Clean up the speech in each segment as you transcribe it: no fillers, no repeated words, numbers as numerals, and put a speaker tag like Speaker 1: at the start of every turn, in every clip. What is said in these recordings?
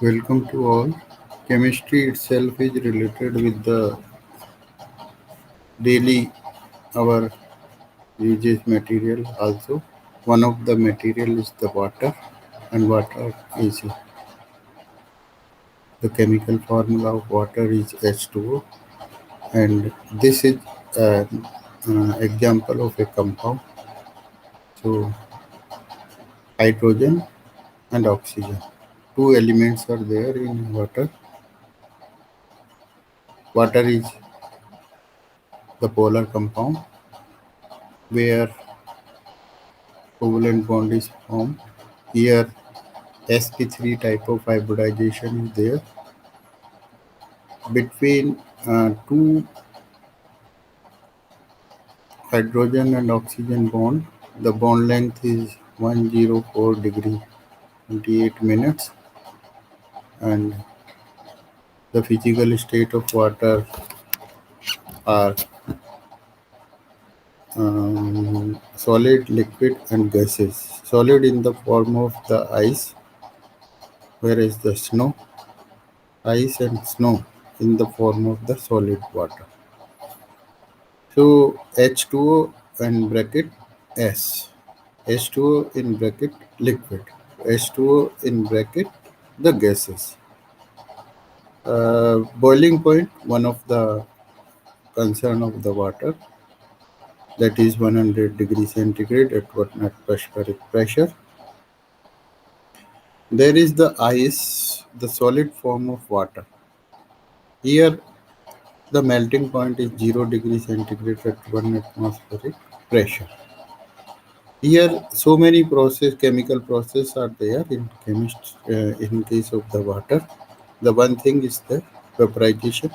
Speaker 1: Welcome to all. Chemistry itself is related with the daily our uses material also. One of the material is the water, and water is the chemical formula of water is H2O, and this is an example of a compound. So hydrogen and oxygen, two elements are there in water. Water is the polar compound where covalent bond is formed. Here sp3 type of hybridization is there between two hydrogen and oxygen bond. The bond length is 104 degree 28 minutes, and the physical state of water are solid, liquid, and gases. Solid in the form of the ice, whereas the snow, ice and snow in the form of the solid water. So H2O and bracket S, H2O in bracket liquid, H2O in bracket the gases. Boiling point, one of the concern of the water, that is 100 degrees centigrade at 1 atmospheric pressure. There is the ice, the solid form of water. Here the melting point is 0 degrees centigrade at 1 atmospheric pressure. Here, so many chemical process are there in in case of the water. The one thing is the vaporization.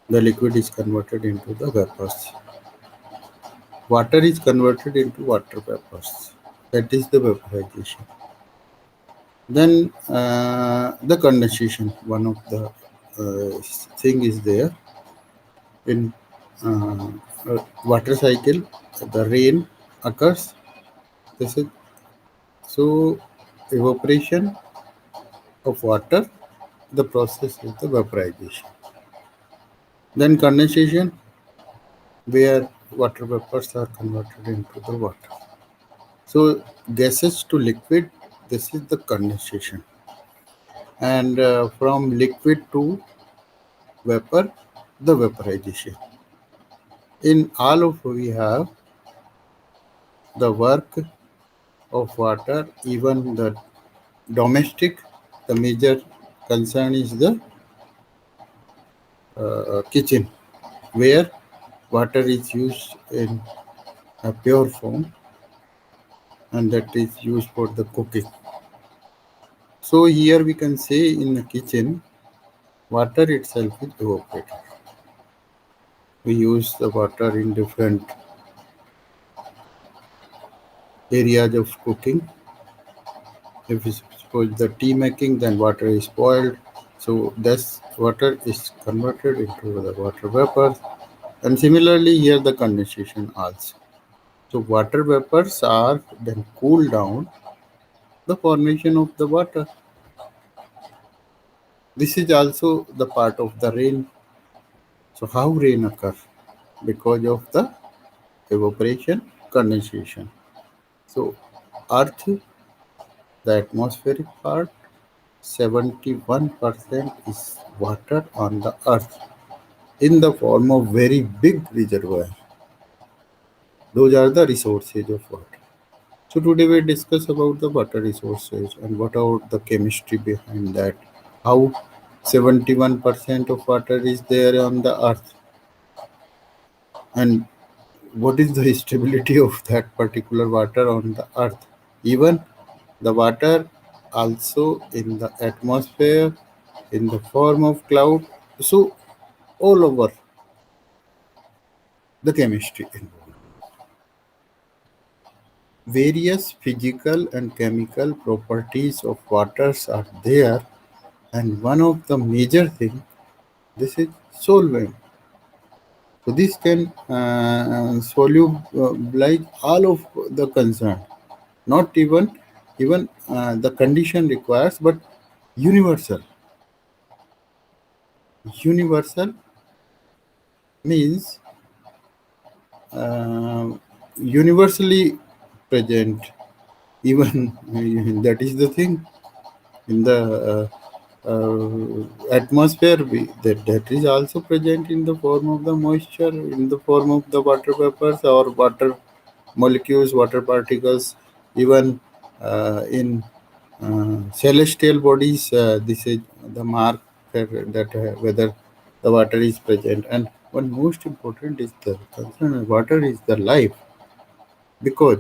Speaker 1: The liquid is converted into the vapors. Water is converted into water vapors. That is the vaporization. Then the condensation. One of the thing is there in water cycle. The rain occurs. This is so evaporation of water, the process is the vaporization. Then condensation, where water vapors are converted into the water. So gases to liquid, this is the condensation. And from liquid to vapor, the vaporization. In all of we have the work of water, even the domestic, the major concern is the kitchen, where water is used in a pure form, and that is used for the cooking. So here we can say in the kitchen, water itself is evaporated. We use the water in different areas of cooking. If we suppose the tea making, then water is boiled. So this water is converted into the water vapor. And similarly here the condensation also. So water vapors are then cooled down the formation of the water. This is also the part of the rain. So how rain occurs? Because of the evaporation, condensation. So Earth, the atmospheric part, 71% is water on the Earth in the form of very big reservoir. Those are the resources of water. So today we discuss about the water resources and what are the chemistry behind that. How 71% of water is there on the Earth, and what is the stability of that particular water on the Earth. Even the water also in the atmosphere in the form of cloud. So all over the chemistry involved. Various physical and chemical properties of waters are there, and one of the major thing, this is solvent. So this can solubilize all of the concern. Not even the condition requires, but universal. Universal means uh, universally present. Even that is the thing in the atmosphere. That is also present in the form of the moisture, in the form of the water vapors or water molecules, water particles, even in celestial bodies. This is the mark that whether the water is present. And one most important is the concern water is the life, because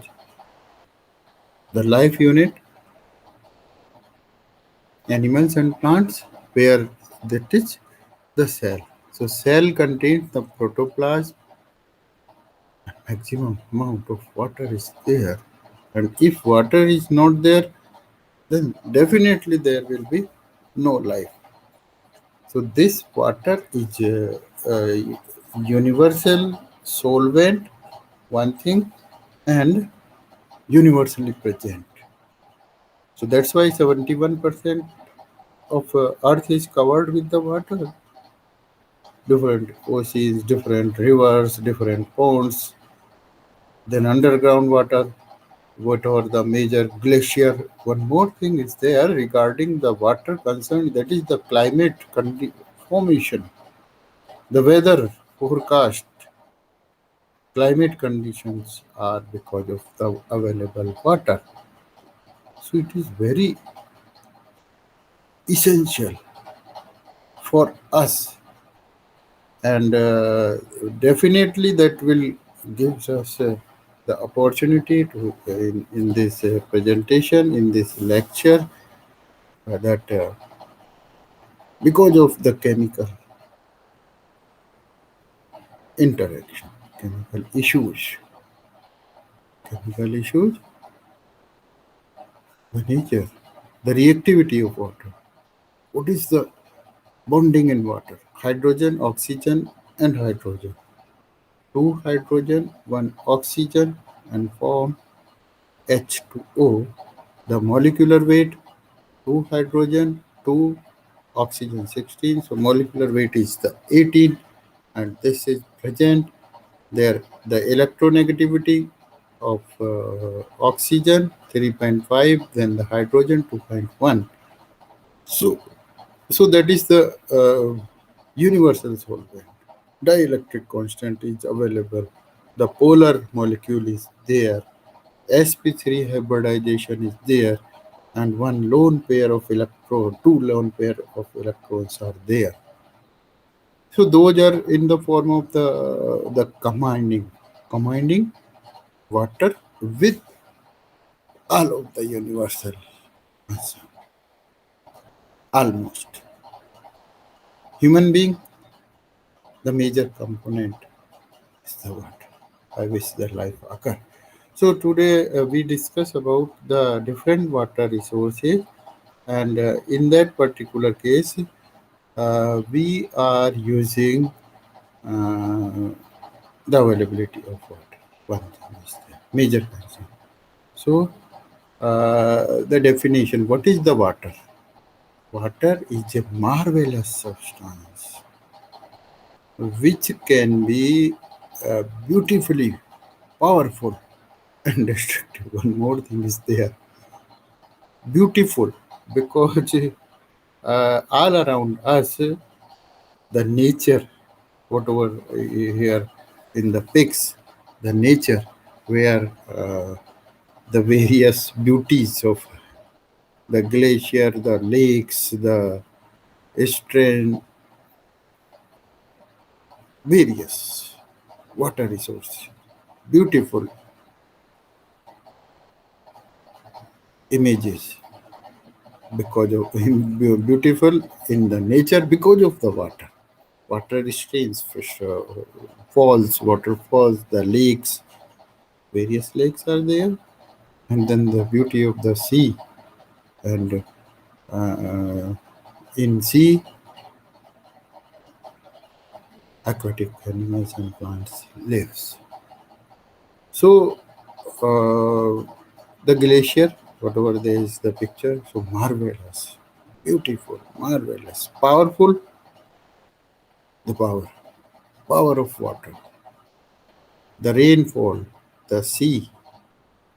Speaker 1: the life unit, animals and plants, where that is the cell. So cell contains the protoplasm. Maximum amount of water is there, and if water is not there, then definitely there will be no life. So this water is a universal solvent, one thing, and universally present. So that's why 71% of Earth is covered with the water. Different oceans, different rivers, different ponds, then underground water, whatever the major glacier. One more thing is there regarding the water concern, that is the climate formation, the weather forecast. Climate conditions are because of the available water. So it is very essential for us, and definitely that will gives us the opportunity to in this presentation, in this lecture, that because of the interaction, chemical issues, chemical issues, the nature, the reactivity of water. What is the bonding in water? Hydrogen, oxygen, and hydrogen. Two hydrogen, one oxygen, and form H2O. The molecular weight, two hydrogen, two oxygen, 16. So molecular weight is the 18, and this is present there. The electronegativity of oxygen 3.5, then the hydrogen 2.1. So, so that is the universal solvent. Dielectric constant is available. The polar molecule is there. sp3 hybridization is there, and one lone pair of electron, two lone pair of electrons are there. So those are in the form of the combining water with all of the universal, almost. Human being, the major component is the water by which the life occur. So today we discuss about the different water resources, and in that particular case, we are using the availability of water. One thing is the major concern. So the definition: what is the water? Water is a marvelous substance which can be beautifully powerful and destructive. One more thing is there: beautiful, because all around us, the nature, whatever here in the pics, the nature where the various beauties of the glacier, the lakes, the stream, various water resources, beautiful images because of beautiful in the nature because of the water. Water streams, fish, falls, waterfalls, the lakes, various lakes are there, and then the beauty of the sea, and uh, in sea, aquatic animals and plants lives. So the glacier, whatever there is the picture, so marvelous. beautiful, marvelous, powerful, the power of water, the rainfall, the sea,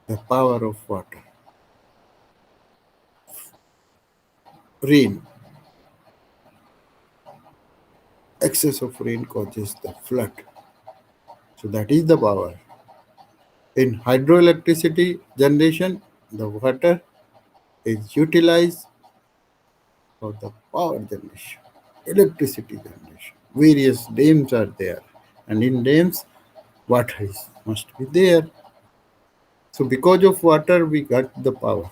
Speaker 1: the power of water, rain, excess of rain causes the flood. So that is the power. In hydroelectricity generation, the water is utilized for the power generation, electricity generation. Various dams are there, and in dams, water must be there. So because of water, we got the power.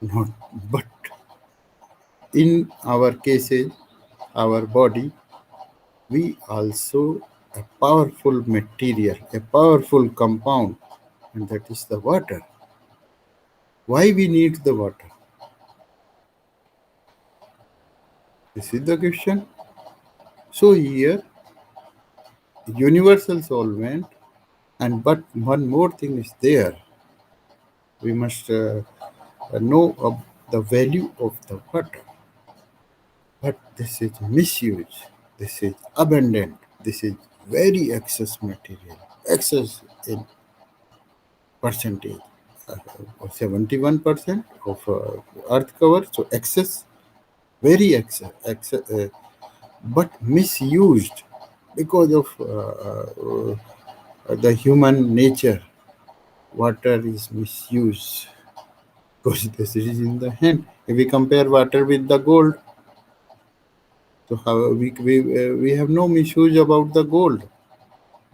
Speaker 1: Not, but in our cases, our body, we also a powerful material, a powerful compound, and that is the water. Why we need the water? This is the question. So here, universal solvent, and but one more thing is there. We must know of the value of the water. But this is misuse. This is abundant. This is very excess material. Excess in percentage. 71% of earth cover. So excess, very excess, but misused because of the human nature. Water is misused because this is in the hand. If we compare water with the gold, so how we have no misuse about the gold,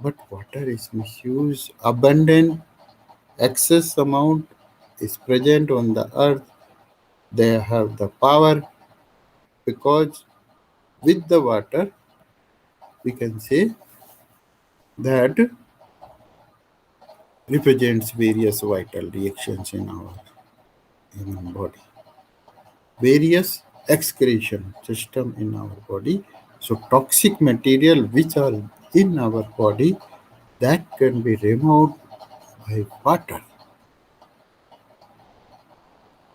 Speaker 1: but water is misused. Abundant, excess amount is present on the earth. They have the power because with the water we can say that represents various vital reactions in our human body, various excretion system in our body. So toxic material which are in our body that can be removed by water.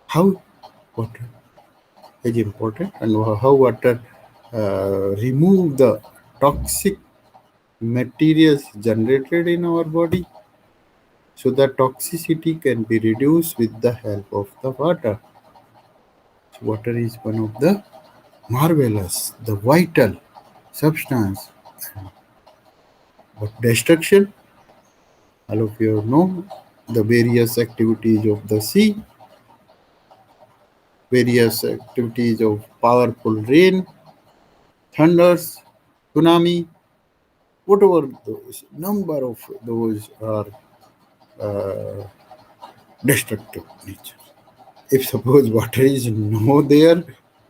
Speaker 1: How water is important and how water remove the toxic materials generated in our body. So the toxicity can be reduced with the help of the water. So water is one of the marvelous, the vital substance. But destruction, all of you know the various activities of the sea, various activities of powerful rain, thunders, tsunami, whatever those number of those are destructive nature. If suppose water is no there,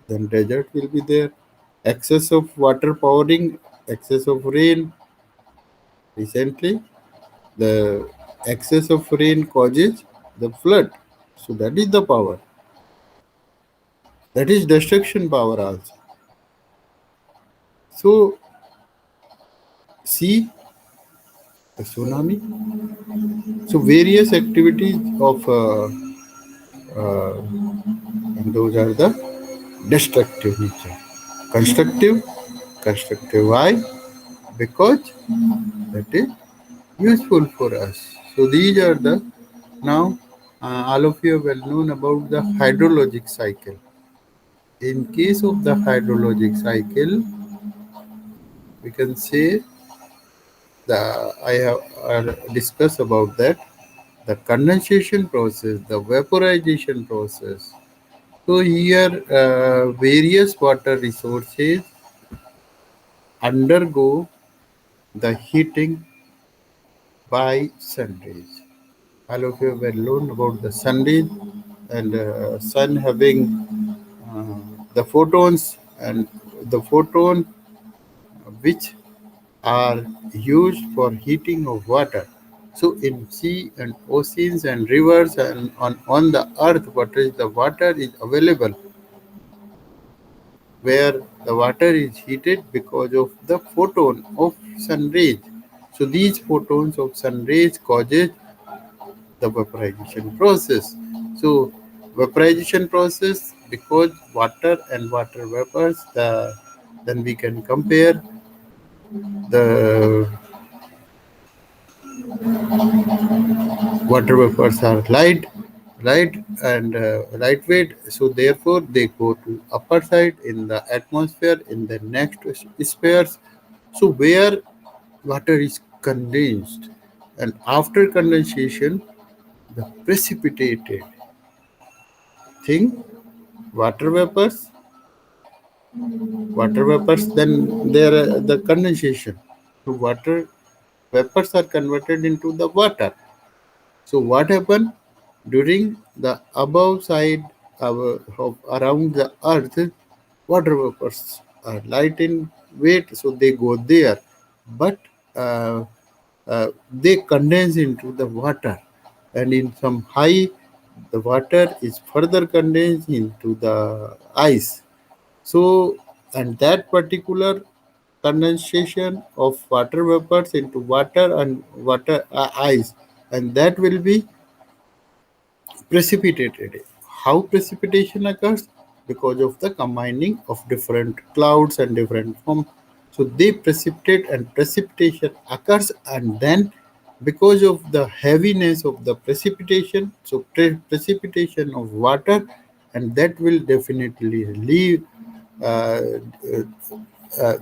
Speaker 1: then desert will be there. Excess of water powering, excess of rain. Recently, the excess of rain causes the flood. So that is the power. That is destruction power also. So see the tsunami. So various activities of and those are the destructive nature. Constructive, constructive why? Because that is useful for us. So these are the now all of you are well known about the hydrologic cycle. In case of the hydrologic cycle, we can say the I have discussed about that the condensation process, the vaporization process. So here various water resources undergo the heating by sun rays. All of you were learned about the sun rays and sun having the photons and the photon which are used for heating of water. So in sea and oceans and rivers and on the earth, what is the water is available where the water is heated because of the photon of sun rays. So these photons of sun rays causes the vaporization process. So vaporization process, because water and water vapors, then we can compare the water vapors are light and lightweight, so therefore they go to upper side in the atmosphere in the next spheres, so where water is condensed, and after condensation the precipitated thing, water vapors then there the condensation, so water vapors are converted into the water. So what happened during the above side of around the earth, water vapors are light in weight, so they go there, but uh, they condense into the water, and in some high, the water is further condensed into the ice. So, and that particular condensation of water vapors into water and water ice, and that will be precipitated. How precipitation occurs? Because of the combining of different clouds and different forms. So they precipitate, and precipitation occurs, and then because of the heaviness of the precipitation, so precipitation of water, and that will definitely leave uh, uh,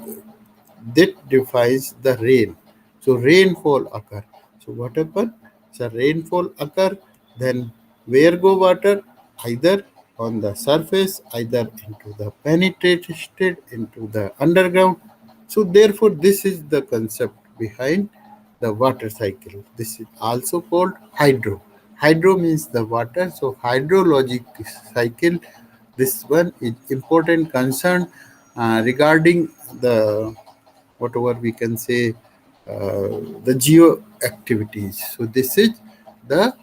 Speaker 1: that defines the rain. So rainfall occur. So what happen? So rainfall occur, then where go water? Either on the surface, either into the penetrated into the underground. So therefore, this is the concept behind the water cycle. This is also called hydro. Hydro means the water. So hydrologic cycle. This one is important concern regarding the whatever we can say the geo activities. So this is the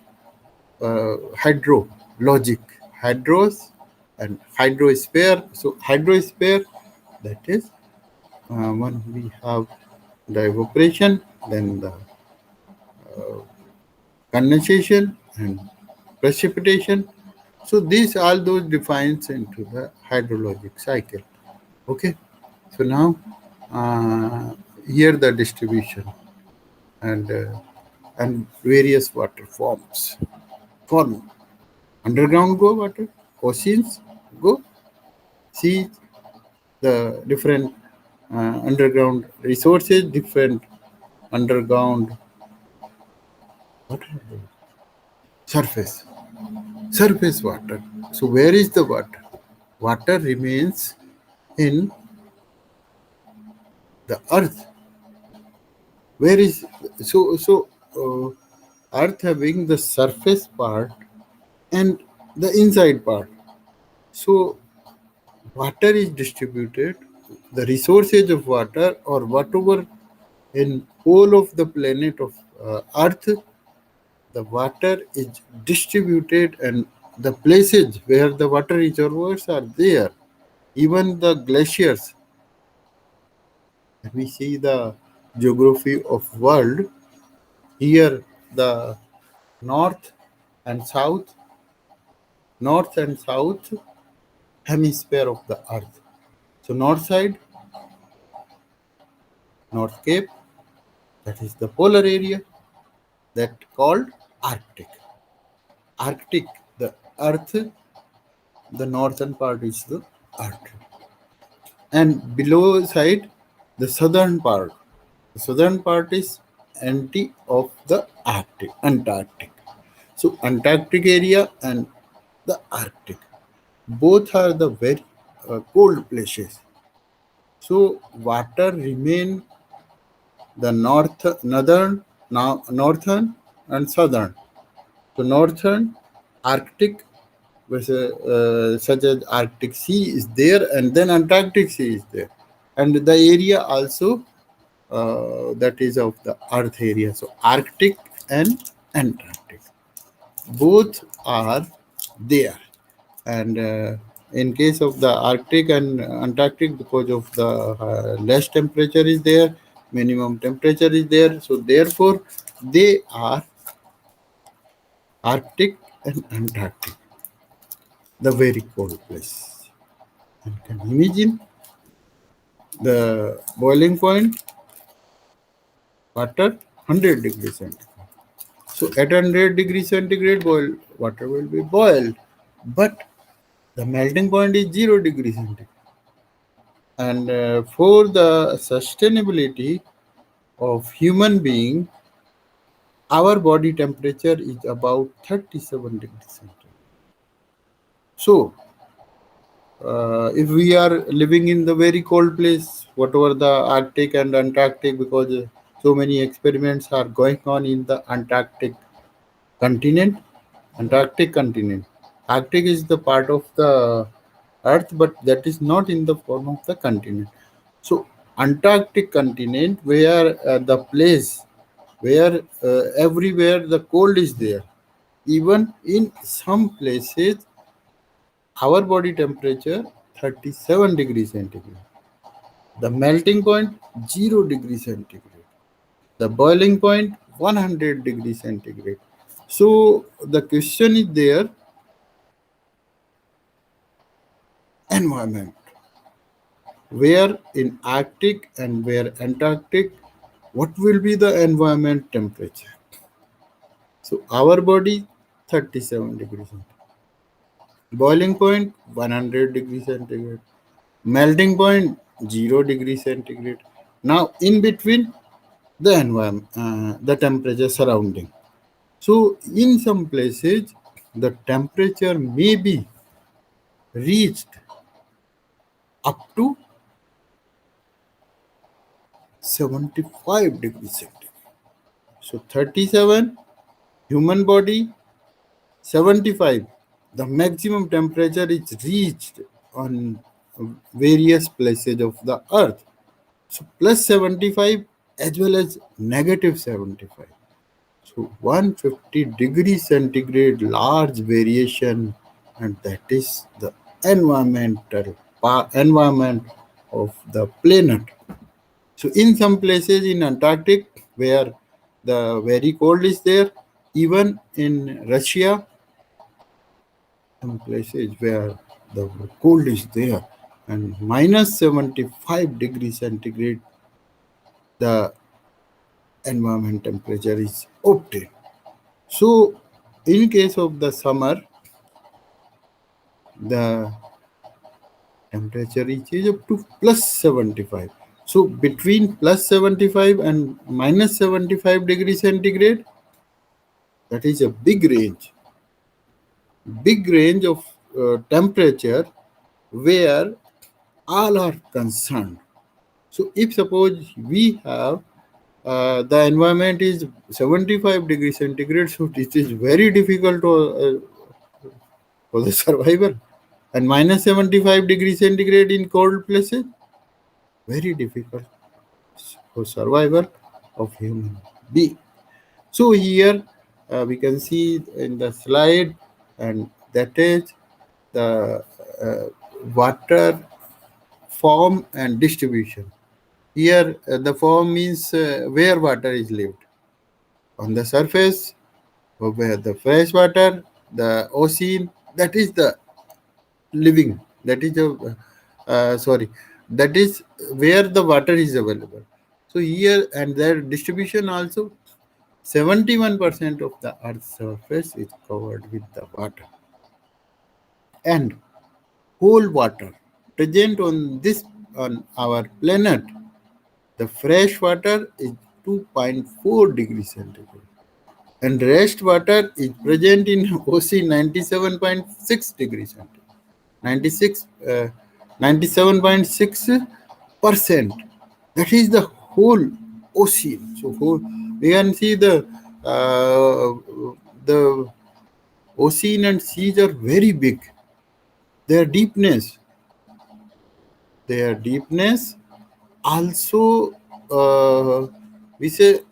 Speaker 1: hydrologic, hydros and hydrosphere. So hydrosphere, that is when we have the evaporation, then the condensation and precipitation. So these all those defines into the hydrologic cycle. Okay. So now here the distribution and various water forms. Form underground go water, oceans go, sea, the different underground resources, different underground water, surface, surface water. So where is the water? Water remains in the earth. Where is earth having the surface part and the inside part. So water is distributed, the resources of water or whatever in whole of the planet of earth, the water is distributed, and the places where the water reservoirs are there, even the glaciers. When we see the geography of world, here the north and south, north and south hemisphere of the earth. So north side, North Cape, that is the polar area, that called Arctic. Arctic, the earth, the northern part is the earth. And below side, the southern part. The southern part is anti of the Arctic, Antarctic. So Antarctic area and the Arctic, both are the very cold places. So water remain the northern and southern. So northern Arctic, such as Arctic Sea is there, and then Antarctic Sea is there, and the area also that is of the Earth area. So Arctic and Antarctic, both are there, and in case of the Arctic and Antarctic, because of the less temperature is there, minimum temperature is there, so therefore they are Arctic and Antarctic. the very cold place. And can you imagine the boiling point? Water 100 degrees centigrade. So at 100 degrees centigrade, water will be boiled, but the melting point is 0 degrees centigrade. And for the sustainability of human being, our body temperature is about 37 degrees centigrade. So if we are living in the very cold place, whatever the Arctic and Antarctic, because so many experiments are going on in the continent, Antarctic continent. Arctic is the part of the Earth, but that is not in the form of the continent. So Antarctic continent, where the place where everywhere the cold is there, even in some places our body temperature 37 degrees centigrade, the melting point 0 degrees centigrade, the boiling point 100 degrees centigrade. So the question is there, environment, where in Arctic and where Antarctic, what will be the environment temperature? So our body 37 degrees centigrade, boiling point 100 degrees centigrade, melting point 0 degrees centigrade. Now in between the environment, the temperature surrounding. So in some places the temperature may be reached up to 75 degrees centigrade. So 37 human body, 75 the maximum temperature is reached on various places of the earth. So plus 75 as well as negative 75. So 150 degrees centigrade large variation, and that is the environment of the planet. So in some places in Antarctic where the very cold is there, even in Russia, some places where the cold is there, and minus 75 degrees centigrade the environment temperature is obtained. So in case of the summer, the temperature reaches up to plus 75. So between plus 75 and minus 75 degrees centigrade, that is a big range of temperature where all are concerned. So if suppose we have the environment is 75 degrees centigrade, so it is very difficult for the survival. And minus 75 degrees centigrade in cold places, very difficult for survival of human being. So here we can see in the slide, and that is the water form and distribution. Here the form means where water is lived on the surface, or where the fresh water, the ocean, that is the living. That is a sorry. That is where the water is available. So here and their distribution also, 71% of the Earth's surface is covered with the water, and whole water present on our planet, the fresh water is 2.4 degrees centigrade, and rest water is present in ocean 97.6 degrees centigrade. 96 97.6%. That is the whole ocean. So we can see the ocean and seas are very big. Their deepness, their deepness also, we say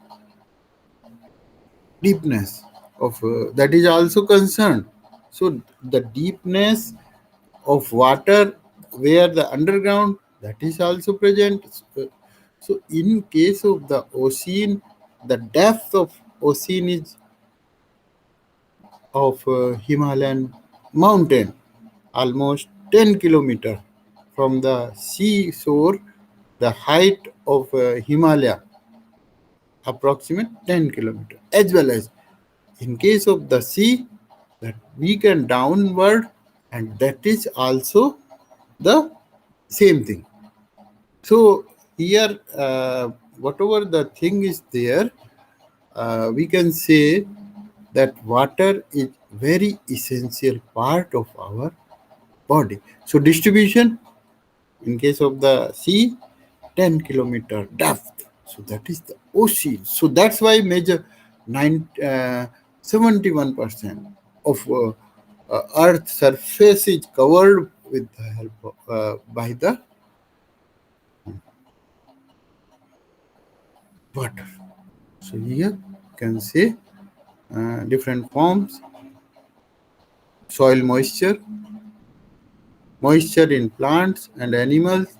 Speaker 1: deepness of that is also concerned. So the deepness of water where the underground, that is also present. So in case of the ocean, the depth of ocean is of Himalayan mountain. almost 10 kilometers from the seashore, the height of Himalaya, approximate 10 kilometers, as well as in case of the sea, that weaken downward, and that is also the same thing. So here, whatever the thing is there, we can say that water is very essential part of our body. So distribution in case of the sea, 10-kilometer depth. So that is the ocean. So that's why major 71% of Earth surface is covered with the help of, by the water. So here you can see different forms: soil moisture, moisture in plants and animals,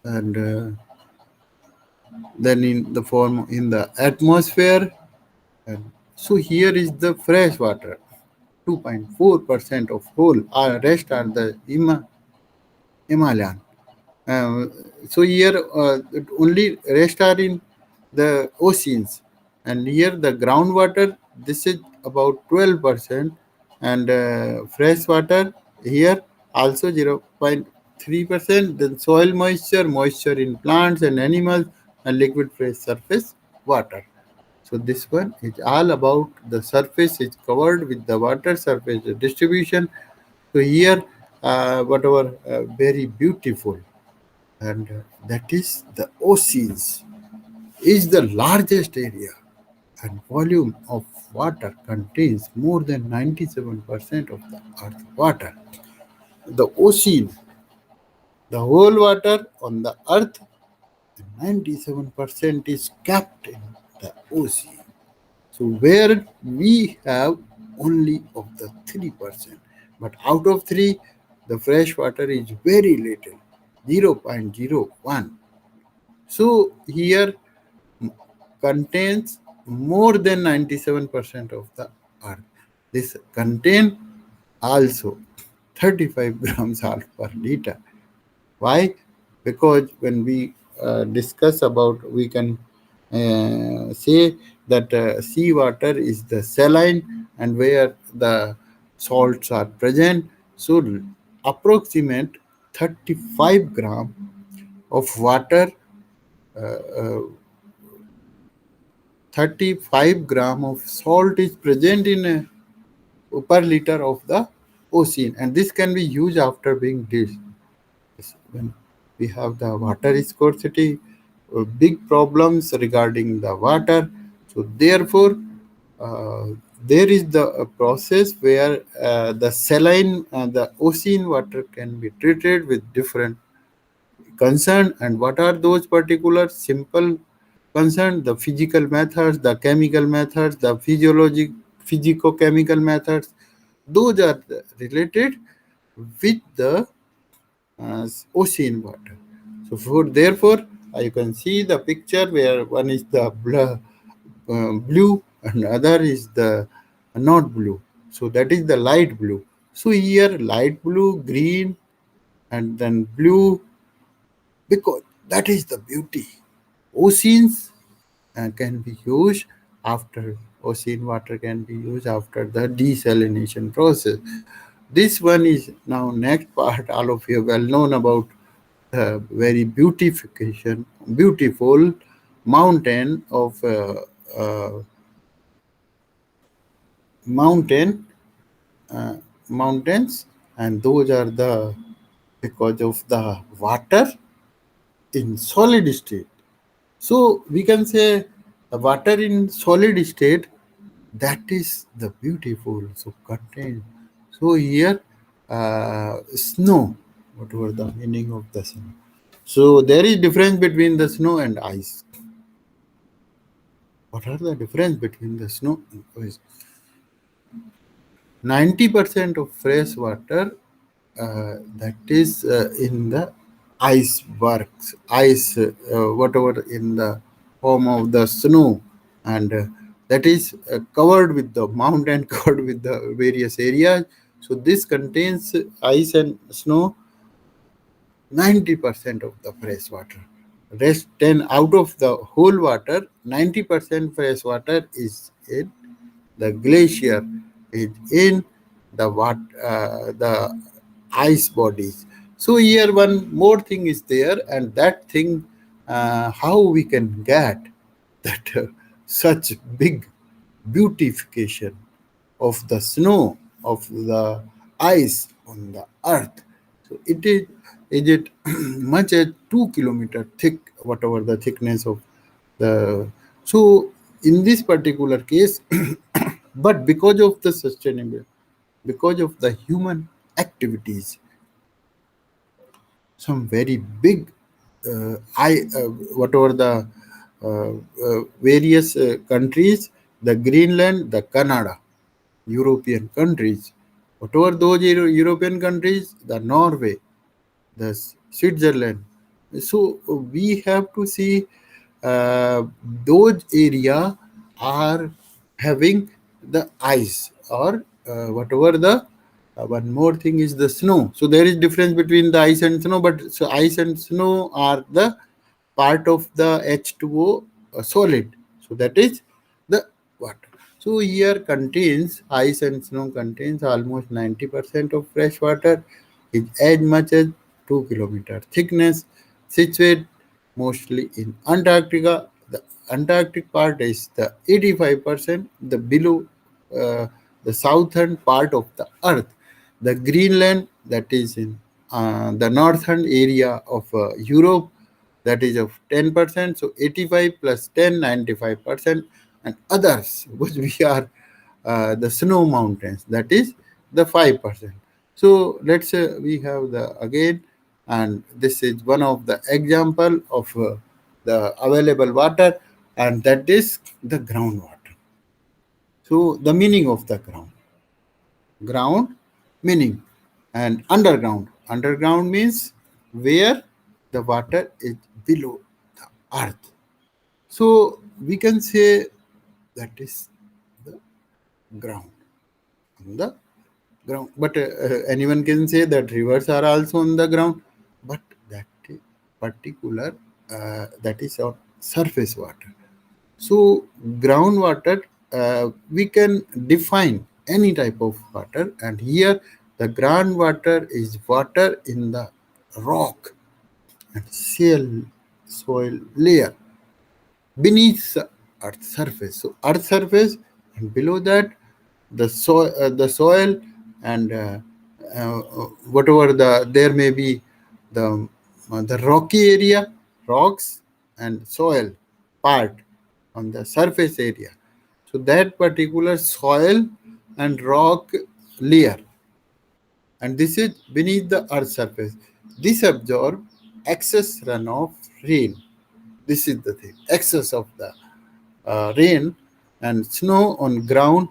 Speaker 1: and then in the form in the atmosphere. And so here is the fresh water. 2.4% of whole, rest are the Himalayan. Uh, so here only rest are in the oceans, and here the groundwater, this is about 12%, and fresh water here also 0.3%. Then soil moisture, moisture in plants and animals, and liquid fresh surface water. So this one is all about the surface is covered with the water surface distribution. So here, whatever very beautiful, and that is the oceans is the largest area and volume of water contains more than 97% of the earth water. The ocean, the whole water on the earth, 97% is kept in the ocean. So where we have only of the 3%, but out of 3, the fresh water is very little, 0.01. So here contains more than 97% of the earth. This contain also 35 grams salt per liter. Why? Because when we discuss about, we can say that seawater is the saline and where the salts are present. So approximate 35 gram of water, uh, uh, 35 gram of salt is present in per liter of the ocean, and this can be used after being dished. When we have the water scarcity, big problems regarding the water. So therefore, uh, there is the process where the saline, the ocean water can be treated with different concern. And what are those particular simple concern? The physical methods, the chemical methods, the physico-chemical methods. Those are related with the ocean water. So therefore, you can see the picture where one is the blue and other is the not blue. So that is the light blue. So here light blue, green, and then blue, because that is the beauty. Oceans can be used after ocean water can be used after the desalination process. This one is now next part. All of you well known about very beautiful mountain of mountain mountains, and those are the because of the water in solid state. So we can say the water in solid state, that is the beautiful. So contain. So here snow. Whatever the meaning of the snow. So there is difference between the snow and ice. What are the difference between the snow and ice? 90% of fresh water that is in the icebergs, ice, whatever in the form of the snow, and that is covered with the mountain, covered with the various areas. So this contains ice and snow, 90% of the fresh water. Rest 10 out of the whole water, 90% fresh water is in the glacier, is in the ice bodies. So here one more thing is there, and that thing, how we can get that such big beautification of the snow, of the ice on the earth. So is it much as 2 kilometer thick, whatever the thickness of the. So in this particular case, but because of the sustainable, because of the human activities, some very big whatever the various countries, the Greenland, the Canada, European countries, whatever those European countries, the Norway, the Switzerland. So we have to see uh, those area are having the ice, or whatever the one more thing is the snow. So there is difference between the ice and snow, but so ice and snow are the part of the H2O solid. So that is the water. So here contains ice and snow contains almost 90% of fresh water, is as much as 2 kilometer thickness, situated mostly in Antarctica. The Antarctic part is the 85%, the below uh, the southern part of the Earth. The Greenland, that is in the northern area of Europe, that is of 10%. So 85 plus 10, 95%, and others, which we are the snow mountains, that is the 5%. So let's say we have the again, and this is one of the example of the available water, and that is the groundwater. So the meaning of the ground meaning, and underground. Underground means where the water is below the earth. So we can say that is the ground, on the ground. But anyone can say that rivers are also on the ground, but that particular that is on surface water. So groundwater, we can define any type of water, and here the groundwater is water in the rock and soil layer beneath the earth surface. So earth surface, and below that the soil, and uh, whatever there may be the rocky area, rocks and soil part on the surface area. So that particular soil and rock layer, and this is beneath the earth surface. This absorb excess runoff rain. This is the thing, excess of the rain and snow on ground,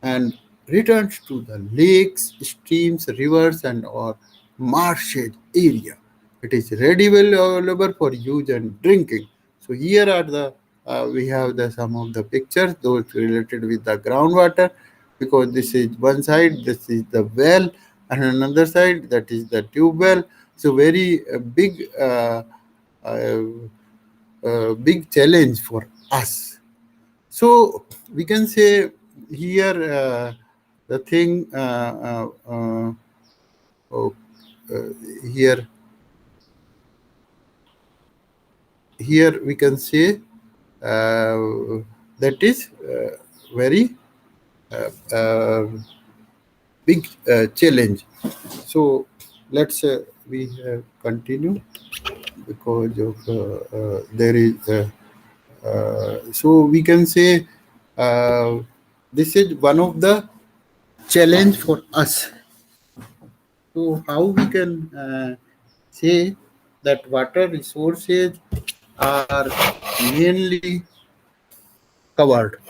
Speaker 1: and returns to the lakes, streams, rivers, and or marshes area. It is readily available for use and drinking. So here are the we have the some of the pictures, those related with the groundwater, because this is one side, this is the well, and another side, that is the tube well. So very uh, big challenge for us. So we can say here the thing oh, uh, here here we can say that is very big challenge. So let's we continue, because of there is so we can say uh, this is one of the challenge for us. So how we can say that water resources are mainly covered?